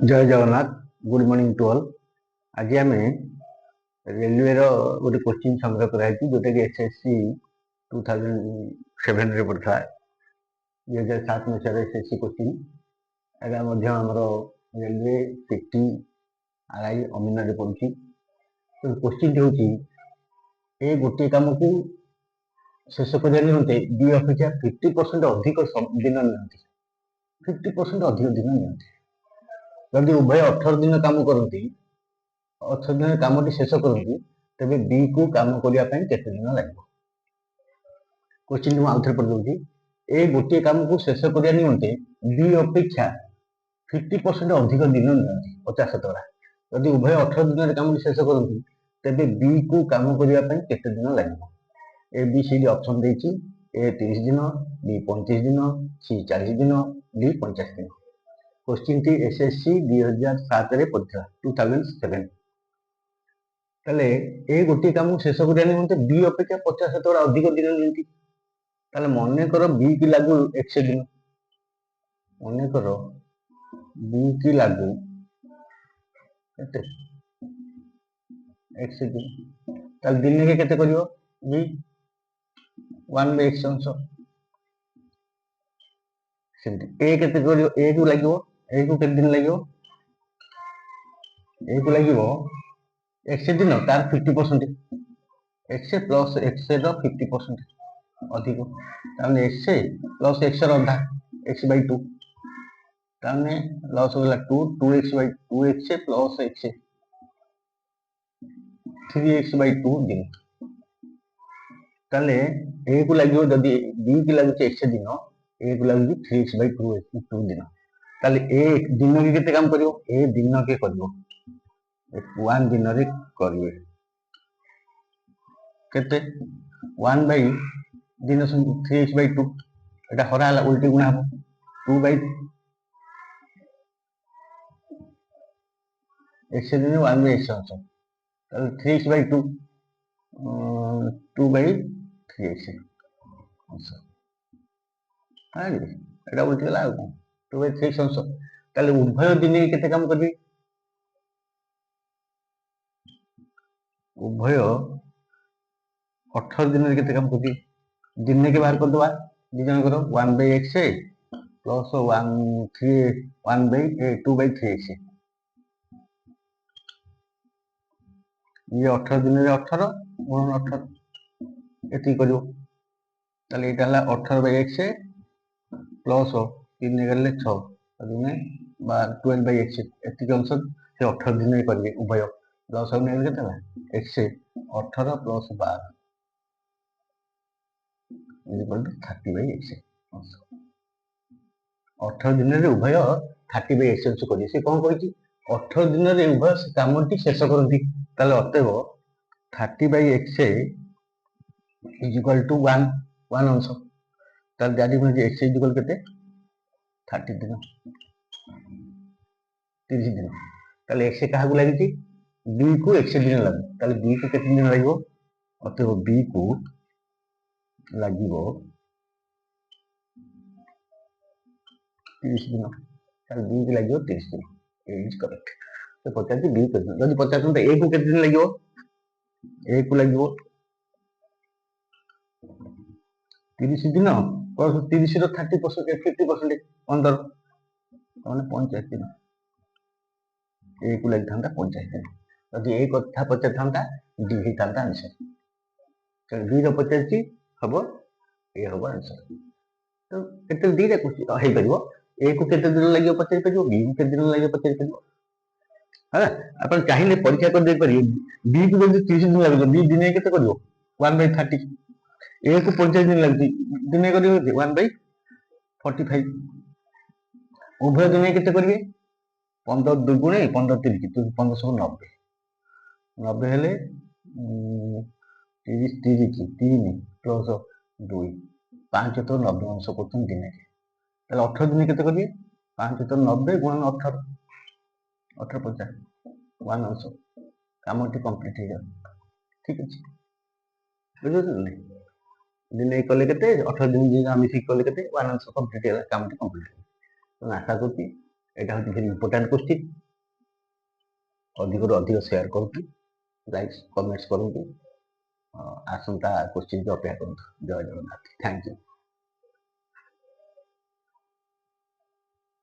जय Jagannath good morning to all. आज आम रेलवे गोटे क्वेश्चन संग्रह कराई जोटा कि एसएससी 2007 रे पड़ता 2007 मसीह एसएससी क्वेश्चन एटा आमर रेलवे सिटी आरआई अमीना रे पड़ी। तो क्वेश्चन हूँ ए गोटे कम को शेष करने निमंते बी अपेक्षा 50% अधिक दिन नि 50% अधिक दिन नि जदि उभय 18 दिन काम करती 18 दिन कमटी शेष करती तेरे बी को कम करने केते दिन लगे। क्वेश्चन मुझे आउे पढ़ दूसरी ए गोटे कम को शेष करने निमंते बी अपेक्षा 50% अधिक दिन नि 50 शतकड़ा जदि उभय 18 दिन कम शेष करती तेरे बी को कम करने केते दिन लगे। A B C D option देती ए 30 दिन बी 35 दिन सी 40 दिन डी 50 दिन। क्वेश्चन टी एसएससी 2007 रे पड़ता 2007 ताले ए गोटे काम शेष करने निमंते बी अपेक्षा 50 शतकड़ा अधिक दिन नियंती ताले मने कर बी की लागू 100 दिन मने कर बी की लागू केते 100 दिन ताले दिन के केते करियो बी 1/x अंश सेमती ए केते करियो ए को लागो ए को केते दिन लागो ए को लागो 100 दिन तार 50% x प्लस x रो 50% अधिक ताने x प्लस x रो आधा x/2 ताने लॉस होला 2x प्लस x 3x/2 दिन ताले ए को लागो जदी b की लागो 100 दिन ए को लागो 3x/2 दिन ताले ए दिन के केते काम करियो ए दिन के करियो 1 दिन रे करिवे केते 1 बाय दिन 3x/2 एटा हरा हला उल्टी गुणा हो 2 बाय x दिन 1 बाय x अंश ताले 3x/2 2 बाय 3x अंश हां एटा उल्टी गला 2 बाय 3x अंश ताले उभय दिन के केते काम करबी उभय 18 दिन के काम करती दिन के बाहर कर दवा दी जन करो 1/x प्लस 2/3x ये 18 दिन रे 18 गुणन 18 एती करियो ताले एटा हला 18/x प्लस 3 गले 6 दिन बा 12/x एती अंश से 18 दिन रे करबे उभय प्लस अब नेल केते x 18 plus 12 equal to 30/x 18 दिन रे उभय 30/x अंश करी से कोन कहिछि 18 दिन रे उभय कामटी शेष करंती ताले अतएव 30/x इक्वल टू 1 अंश ताले जाडी में x इक्वल केते 30 दिन 30 दिन ताले x काहा को लागि बी को 100 दिन लगे ताले बी को कितने दिन लगो अतएव बी को लागिवो 30 दिन ताले बी को लागिवो 30 दिन ए इज करेक्ट। तो पचास बी को जदी 50 दिन ए को कितने दिन लागिवो ए को लागिवो 30 दिन प्लस 30 रो 30% 50% 15 माने 50 दिन ए को लागि थांता 50 दिन यदि एक कथा पचार था डी ही था आंसर डी रो 50 हम ए हम आंसर तो केते डी रे हे करिवो ए को केते दिन लागियो पचार करिवो बी को केते दिन लागियो पचार करिवो हां अपन चाहिए परीक्षा कर दे परियो बी को जदी 30 दिन लागो बी दिन केते करिवो 1/30 ए को 50 दिन लागती दिन करिवो 1/45 उभय दिन केते करिवे 15 दुगुणे 15 3 1590 90 हेले 30 30 3 प्लस 2 5 तो 90 अंश करछन दिन के ताले 18 दिन केते करिए 5 तो 90 गुणन 18 18 50 1 अंश कामटी कंप्लीट हो जाए ठीक अछि बुझो नै दिन कले केते 18 दिन जे हम ठीक कले केते 1 अंश कंप्लीट होला कामटी कंप्लीट तो आशा करती एटा हूँ वेरी इंपोर्टाट क्वेश्चन अधिक अधिक सेयार करूँ लाइक कमेंट्स करूँ आसंता क्वेश्चन की अपेक्षा करूँ जय जगन्नाथ थैंक यू।